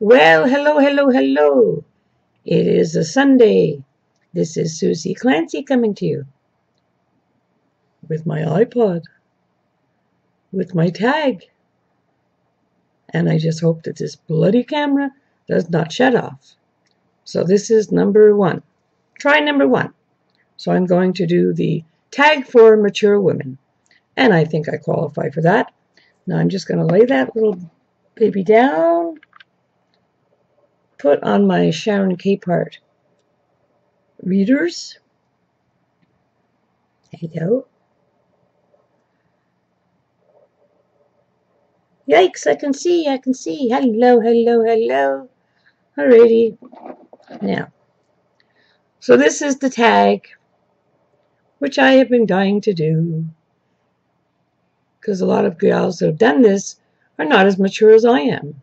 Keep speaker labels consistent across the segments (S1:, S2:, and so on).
S1: Well, hello, hello, hello. It is a Sunday. This is Susie Clancy coming to you with my iPod, with my tag. And I just hope that this bloody camera does not shut off. So this is number one. Try number one. So I'm going to do the tag for mature women. And I think I qualify for that. Now I'm just going to lay that little baby down. Put on my Sharon Capehart readers. Hello. Yikes, I can see. Hello, hello, hello. Alrighty. Now, so this is the tag, which I have been dying to do. Because a lot of gals that have done this are not as mature as I am.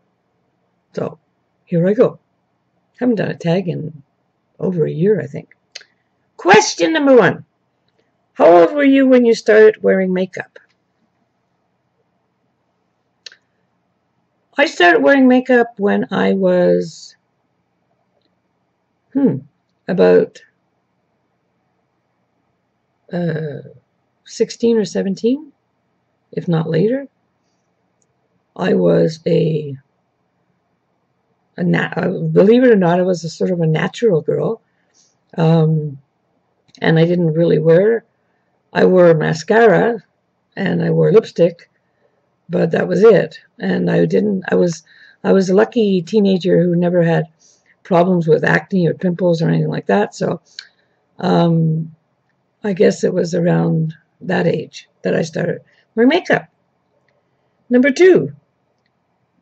S1: So, here I go. Haven't done a tag in over a year, I think. Question number one. How old were you when you started wearing makeup? I started wearing makeup when I was, about 16 or 17, if not later. I was believe it or not, I was a sort of a natural girl. And I didn't really I wore mascara and I wore lipstick, but that was it. And I was a lucky teenager who never had problems with acne or pimples or anything like that. So I guess it was around that age that I started wearing makeup. Number two,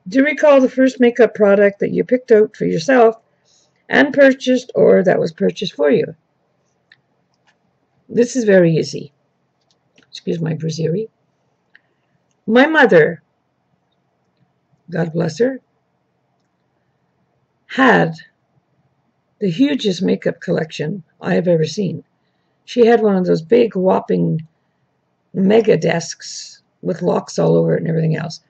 S1: do you recall the first makeup product that you picked out for yourself and purchased, or that was purchased for you? This is very easy. Excuse my brazieri. My mother, God bless her, had the hugest makeup collection I have ever seen. She had one of those big whopping mega desks with locks all over it and everything else.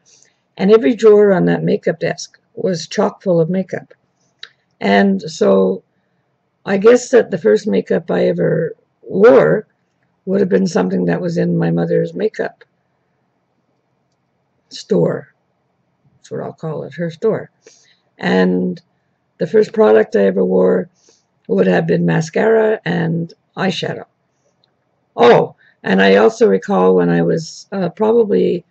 S1: And every drawer on that makeup desk was chock full of makeup. And so I guess that the first makeup I ever wore would have been something that was in my mother's makeup store. That's what I'll call it, her store. And the first product I ever wore would have been mascara and eyeshadow. Oh, and I also recall when I was probably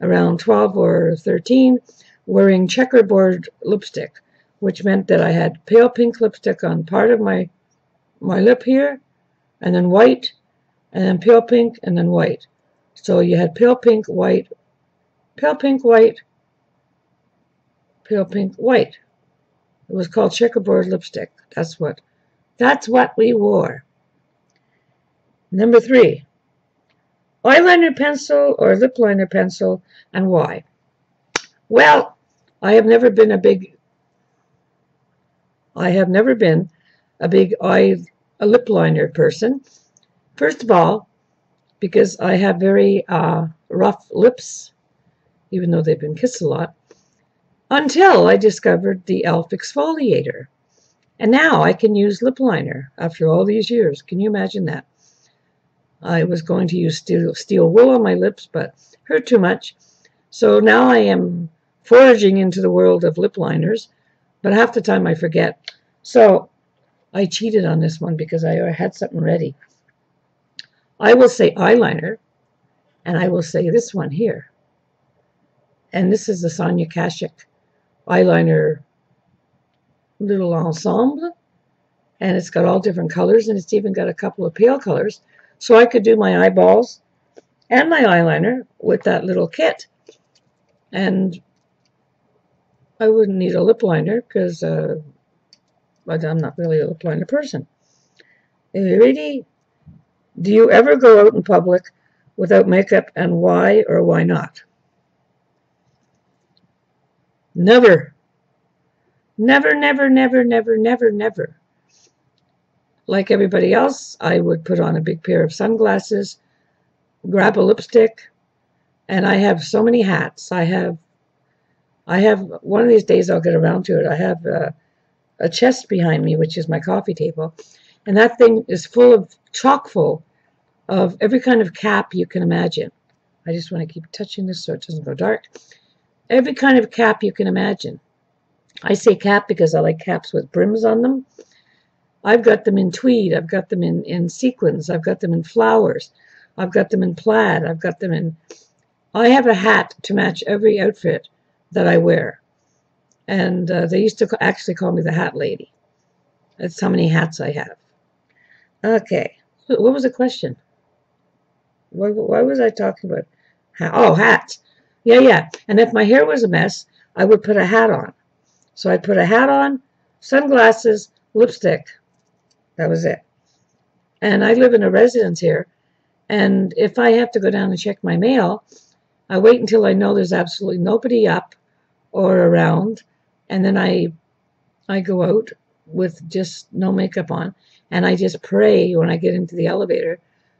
S1: around 12 or 13, wearing checkerboard lipstick, which meant that I had pale pink lipstick on part of my lip here, and then white, and then pale pink, and then white. So you had pale pink, white, pale pink, white, pale pink, white. It was called checkerboard lipstick. That's what we wore. Number three, eyeliner pencil or lip liner pencil, and why? Well, I have never been a big lip liner person. First of all, because I have very rough lips, even though they've been kissed a lot, until I discovered the e.l.f. exfoliator. And now I can use lip liner after all these years. Can you imagine that? I was going to use steel wool on my lips, but hurt too much. So now I am foraging into the world of lip liners, but half the time I forget. So I cheated on this one because I had something ready. I will say eyeliner, and I will say this one here. And this is the Sonia Kashuk eyeliner little ensemble, and it's got all different colors, and it's even got a couple of pale colors. So I could do my eyeballs and my eyeliner with that little kit. And I wouldn't need a lip liner because I'm not really a lip liner person. Ready? Do you ever go out in public without makeup, and why or why not? Never. Never, never, never, never, never, never. Like everybody else, I would put on a big pair of sunglasses, grab a lipstick, and I have so many hats. I have I have, one of these days I'll get around to it. I have a chest behind me, which is my coffee table. And that thing is full of, chock full of every kind of cap you can imagine. I just want to keep touching this so it doesn't go dark. Every kind of cap you can imagine. I say cap because I like caps with brims on them. I've got them in tweed. I've got them in sequins. I've got them in flowers. I've got them in plaid. I've got them in... I have a hat to match every outfit that I wear. And they used to actually call me the hat lady. That's how many hats I have. Okay. What was the question? Why was I talking about? Oh, hats. Yeah. And if my hair was a mess, I would put a hat on. So I'd put a hat on, sunglasses, lipstick. That was it. And I live in a residence here. And if I have to go down and check my mail, I wait until I know there's absolutely nobody up or around. And then I go out with just no makeup on. And I just pray when I get into the elevator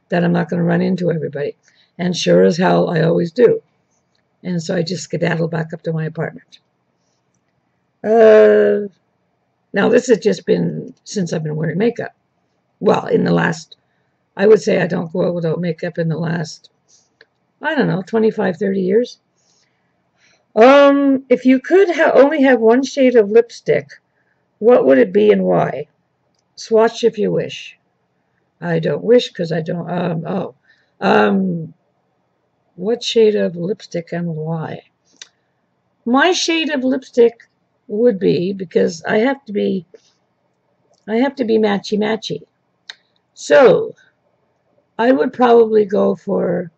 S1: that I'm not going to run into everybody. And sure as hell, I always do. And so I just skedaddle back up to my apartment. Now, this has just been since I've been wearing makeup. Well, in the last, I would say I don't go out without makeup in the last, I don't know, 25, 30 years. If you could only have one shade of lipstick, what would it be and why? Swatch if you wish. I don't wish because I don't, what shade of lipstick and why? My shade of lipstick would be, because I have to be matchy-matchy. So I would probably go for,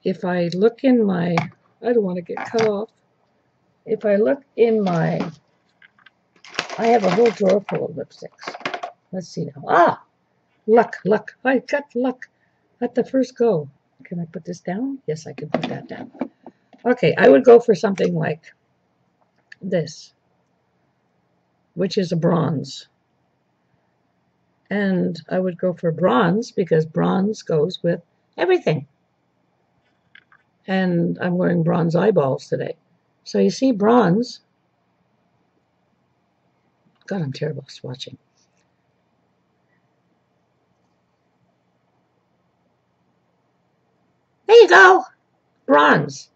S1: if I look in my, I don't want to get cut off. If I look in my, I have a whole drawer full of lipsticks. Let's see now. Ah, luck. I got luck at the first go. Can I put this down? Yes, I can put that down. Okay, I would go for something like this, which is a bronze. And I would go for bronze because bronze goes with everything. And I'm wearing bronze eyeballs today. So you see bronze. God, I'm terrible at swatching. There you go. Bronze.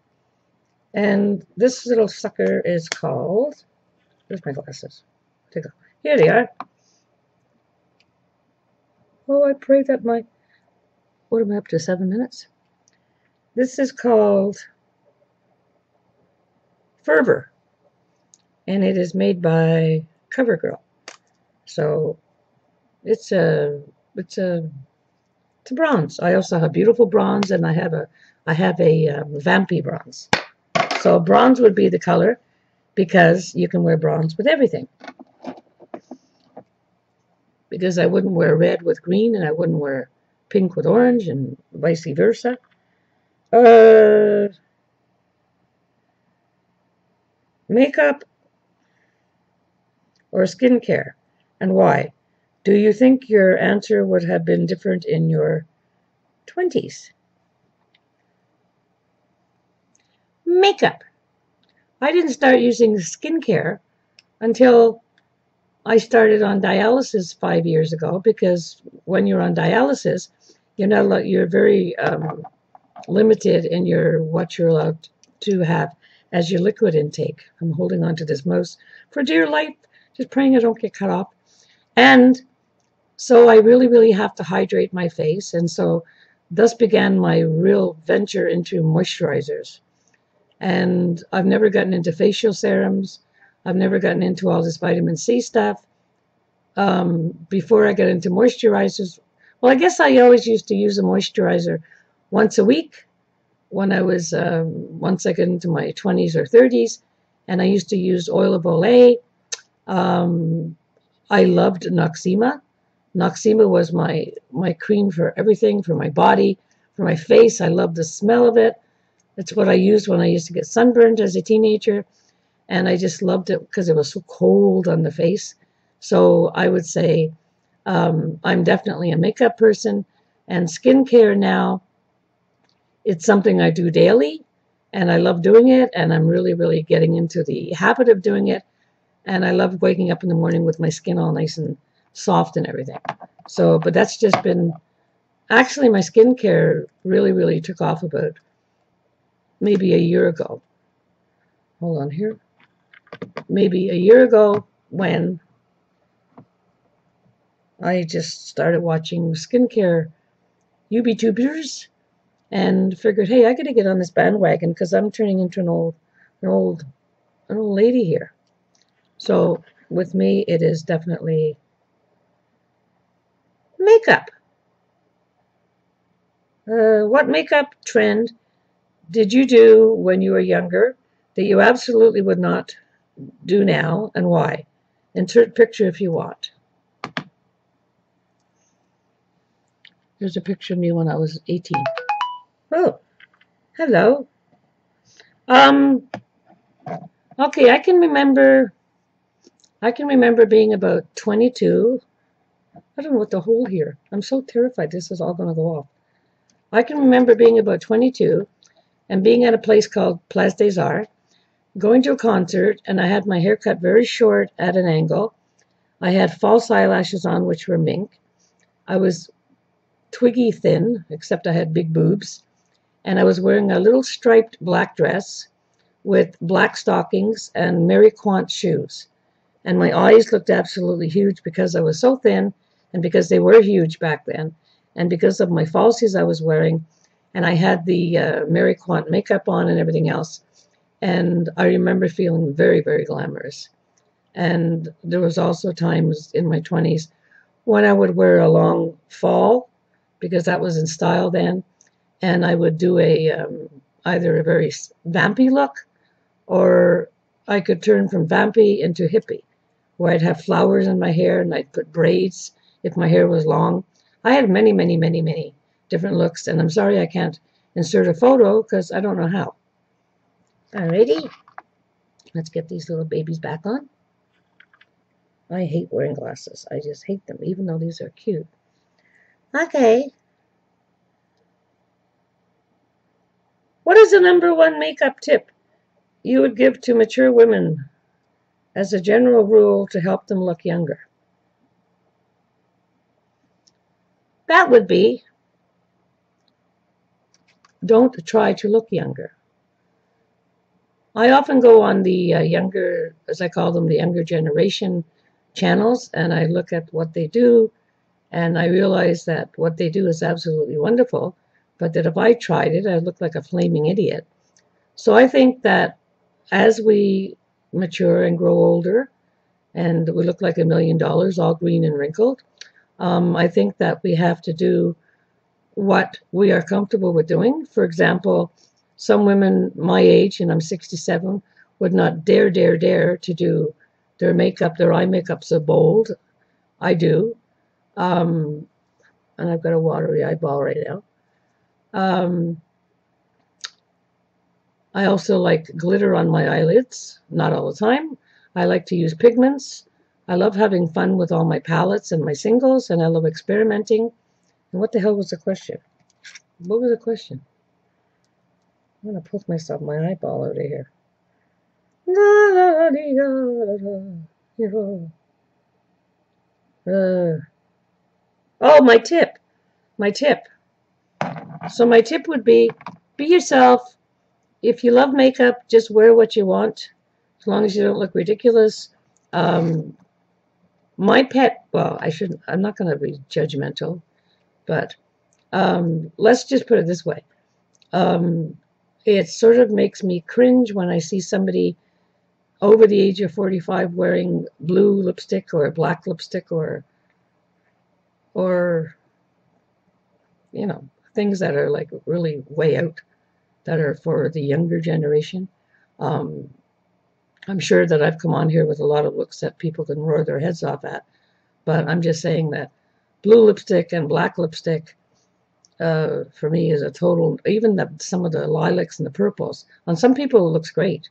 S1: And this little sucker is called, where's my glasses? There they go. Here they are. Oh, I pray that my, what am I up to, 7 minutes? This is called Fervor. And it is made by CoverGirl. So it's a bronze. I also have beautiful bronze, and I have a vampy bronze. So bronze would be the color because you can wear bronze with everything. Because I wouldn't wear red with green, and I wouldn't wear pink with orange, and vice versa. Makeup or skincare, and why? Do you think your answer would have been different in your 20s? Makeup. I didn't start using skincare until I started on dialysis 5 years ago, because when you're on dialysis, you're very limited in what you're allowed to have as your liquid intake. I'm holding on to this mouse for dear life, just praying I don't get cut off. And so I really, really have to hydrate my face, and so thus began my real venture into moisturizers. And I've never gotten into facial serums. I've never gotten into all this vitamin C stuff. Before I got into moisturizers, well, I guess I always used to use a moisturizer once a week when I was, once I got into my 20s or 30s, and I used to use oil of Olay. I loved Noxzema. Noxzema was my cream for everything, for my body, for my face. I loved the smell of it. It's what I used when I used to get sunburned as a teenager, and I just loved it because it was so cold on the face. So I would say I'm definitely a makeup person, and skincare now, it's something I do daily, And I love doing it, and I'm really, really getting into the habit of doing it. And I love waking up in the morning with my skin all nice and soft and everything. So, but that's just been, actually my skincare really, really took off about maybe a year ago. Hold on here. Maybe a year ago when I just started watching skincare YouTubers and figured, hey, I got to get on this bandwagon because I'm turning into an old lady here. So with me, it is definitely makeup. What makeup trend did you do when you were younger that you absolutely would not do now, and why? Insert picture if you want. Here's a picture of me when I was 18. Oh, hello. Okay, I can remember being about 22. I don't know what the hole here. I'm so terrified this is all going to go off. I can remember being about 22 and being at a place called Place des Arts, going to a concert, and I had my hair cut very short at an angle. I had false eyelashes on, which were mink. I was twiggy thin, except I had big boobs. And I was wearing a little striped black dress with black stockings and Mary Quant shoes. And my eyes looked absolutely huge because I was so thin and because they were huge back then and because of my falsies I was wearing. And I had the Mary Quant makeup on and everything else. And I remember feeling very, very glamorous. And there was also times in my 20s when I would wear a long fall because that was in style then. And I would do either a very vampy look, or I could turn from vampy into hippie, where I'd have flowers in my hair and I'd put braids if my hair was long. I had many, many, many, many different looks, and I'm sorry I can't insert a photo because I don't know how. Alrighty, let's get these little babies back on. I hate wearing glasses. I just hate them, even though these are cute. Okay. What is the #1 makeup tip you would give to mature women as a general rule to help them look younger? That would be, don't try to look younger. I often go on the younger, as I call them, the younger generation channels, and I look at what they do, and I realize that what they do is absolutely wonderful, but that if I tried it, I'd look like a flaming idiot. So I think that as we mature and grow older, and we look like $1 million, all green and wrinkled, I think that we have to do what we are comfortable with doing. For example, some women my age, and I'm 67, would not dare to do their makeup, their eye makeup so bold. I do. And I've got a watery eyeball right now. I also like glitter on my eyelids, not all the time. I like to use pigments. I love having fun with all my palettes and my singles, and I love experimenting. And what the hell was the question? What was the question? I'm going to poke myself my eyeball out of here. Oh, my tip. My tip. So my tip would be yourself. If you love makeup, just wear what you want, as long as you don't look ridiculous. My pet, well, I'm not going to be judgmental, but let's just put it this way. It sort of makes me cringe when I see somebody over the age of 45 wearing blue lipstick or black lipstick or you know, things that are like really way out, that are for the younger generation. I'm sure that I've come on here with a lot of looks that people can roar their heads off at, but I'm just saying that blue lipstick and black lipstick for me is a total, even some of the lilacs and the purples. On some people it looks great.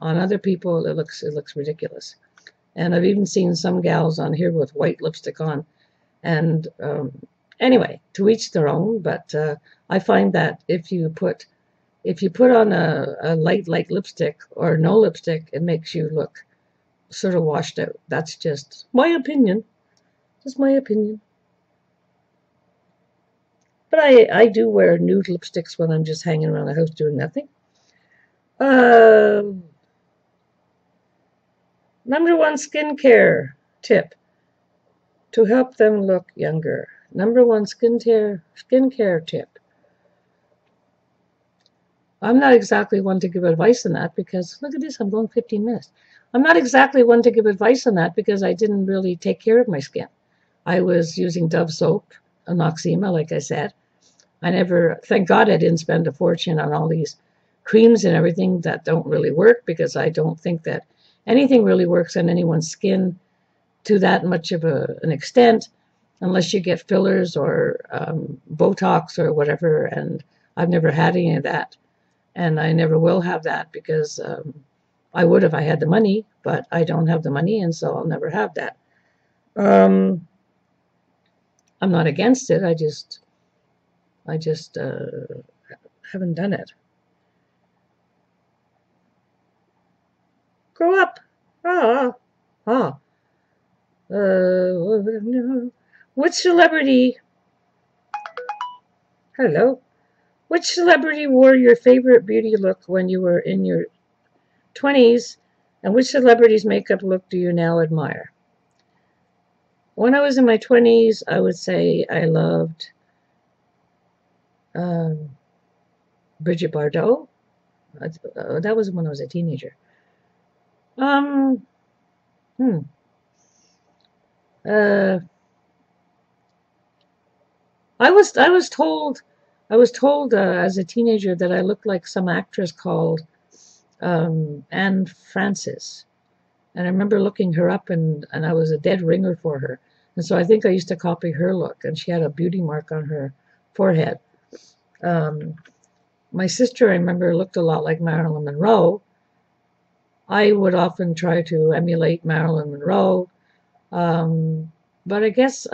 S1: On other people it looks ridiculous. And I've even seen some gals on here with white lipstick on. And anyway, to each their own, but I find that if you put if you put on a light lipstick or no lipstick, it makes you look sort of washed out. That's just my opinion. Just my opinion. But I do wear nude lipsticks when I'm just hanging around the house doing nothing. Number one skincare tip to help them look younger. Number one skincare tip. I'm not exactly one to give advice on that because, look at this, I'm going 15 minutes. I'm not exactly one to give advice on that because I didn't really take care of my skin. I was using Dove soap, Anoxema, like I said. I never, thank God I didn't spend a fortune on all these creams and everything that don't really work, because I don't think that anything really works on anyone's skin to that much of an extent, unless you get fillers or Botox or whatever, and I've never had any of that. And I never will have that because I would if I had the money, but I don't have the money, and so I'll never have that. I'm not against it. I just haven't done it. Grow up. Ah. Which celebrity? Hello. Which celebrity wore your favorite beauty look when you were in your 20s, and which celebrity's makeup look do you now admire? When I was in my 20s, I would say I loved Bridget Bardot. That was when I was a teenager. I was told as a teenager that I looked like some actress called Anne Francis. And I remember looking her up, and I was a dead ringer for her. And so I think I used to copy her look, and she had a beauty mark on her forehead. My sister, I remember, looked a lot like Marilyn Monroe. I would often try to emulate Marilyn Monroe. But I guess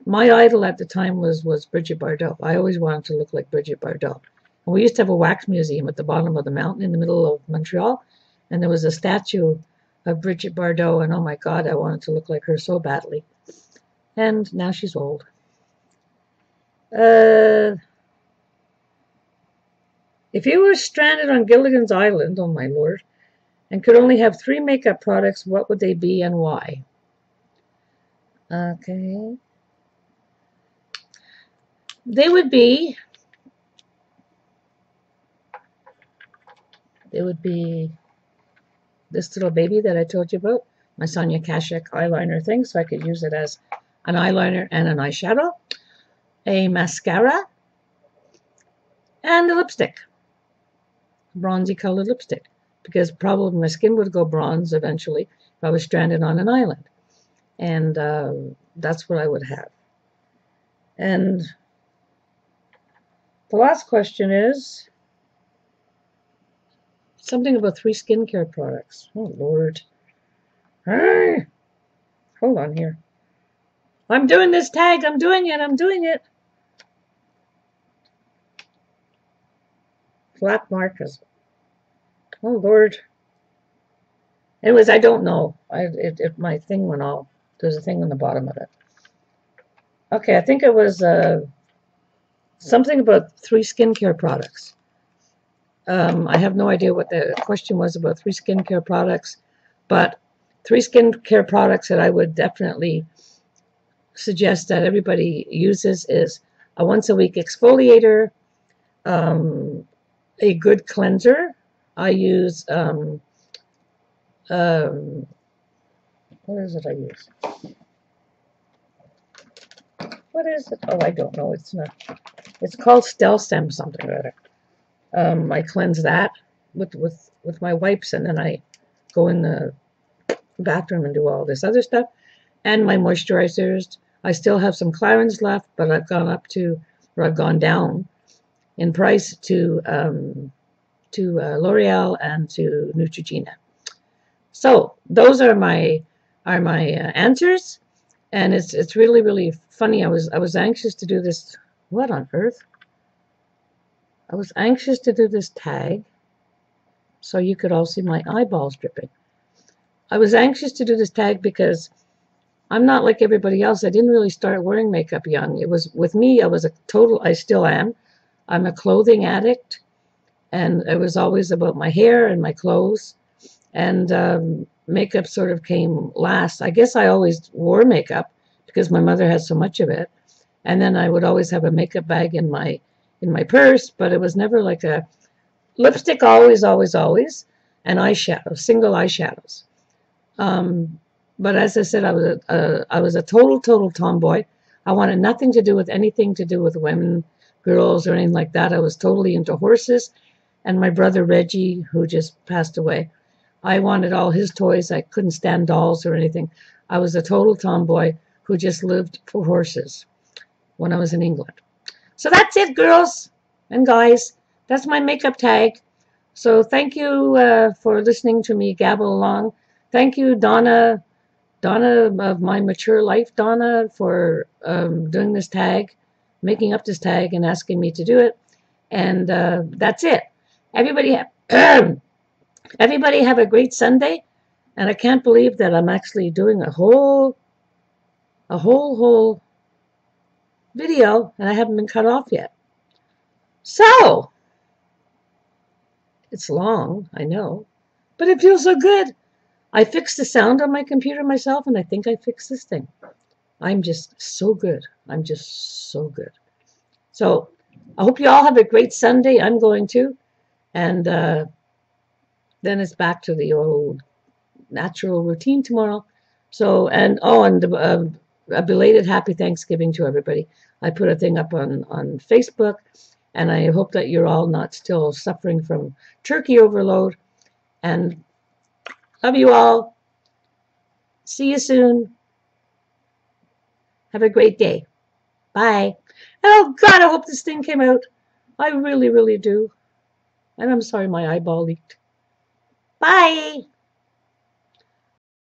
S1: my idol at the time was Bridget Bardot. I always wanted to look like Bridget Bardot. And we used to have a wax museum at the bottom of the mountain in the middle of Montreal, and there was a statue of Bridget Bardot, and oh my God, I wanted to look like her so badly. And now she's old. If you were stranded on Gilligan's Island, oh my Lord, and could only have 3 makeup products, what would they be and why? Okay. They would be this little baby that I told you about, my Sonia Kashuk eyeliner thing, so I could use it as an eyeliner and an eyeshadow, a mascara, and a lipstick, bronzy colored lipstick, because probably my skin would go bronze eventually if I was stranded on an island. And that's what I would have. And the last question is something about 3 skincare products. Oh, Lord. Hold on here. I'm doing this tag. I'm doing it. Flat markers. Oh, Lord. Anyways, I don't know. My thing went off. There's a thing on the bottom of it. Okay, I think it was something about 3 skincare products. I have no idea what the question was about 3 skincare products, but 3 skincare products that I would definitely suggest that everybody uses is a once-a-week exfoliator, a good cleanser. I use, what is it I use? What is it? Oh, I don't know. It's not. It's called Stelstem something or other. I cleanse that with my wipes, and then I go in the bathroom and do all this other stuff. And my moisturizers, I still have some Clarins left, but I've gone down in price to L'Oreal and to Neutrogena. So those are my answers, and it's really, really funny. I was anxious to do this. What on earth? I was anxious to do this tag so you could all see my eyeballs dripping. I was anxious to do this tag because I'm not like everybody else. I didn't really start wearing makeup young. It was with me, I still am. I'm a clothing addict, and it was always about my hair and my clothes. And makeup sort of came last. I guess I always wore makeup because my mother had so much of it. And then I would always have a makeup bag in my purse, but it was never like a lipstick, always, always, always, and eyeshadow, single eyeshadows. But as I said, I was a total tomboy. I wanted nothing to do with anything to do with women, girls, or anything like that. I was totally into horses, and my brother Reggie, who just passed away, I wanted all his toys. I couldn't stand dolls or anything. I was a total tomboy who just lived for horses when I was in England. So that's it, girls and guys. That's my makeup tag. So thank you for listening to me gabble along. Thank you, Donna of My Mature Life, Donna, for doing this tag, making up this tag and asking me to do it. And that's it. Everybody everybody have a great Sunday. And I can't believe that I'm actually doing a whole video and I haven't been cut off yet. So, it's long, I know, but it feels so good. I fixed the sound on my computer myself, and I think I fixed this thing. I'm just so good. I'm just so good. So, I hope you all have a great Sunday. I'm going to. And then it's back to the old natural routine tomorrow. So, and a belated happy Thanksgiving to everybody. I put a thing up on Facebook, and I hope that you're all not still suffering from turkey overload. And love you all. See you soon. Have a great day. Bye. Oh, God, I hope this thing came out. I really, really do. And I'm sorry my eyeball leaked. Bye.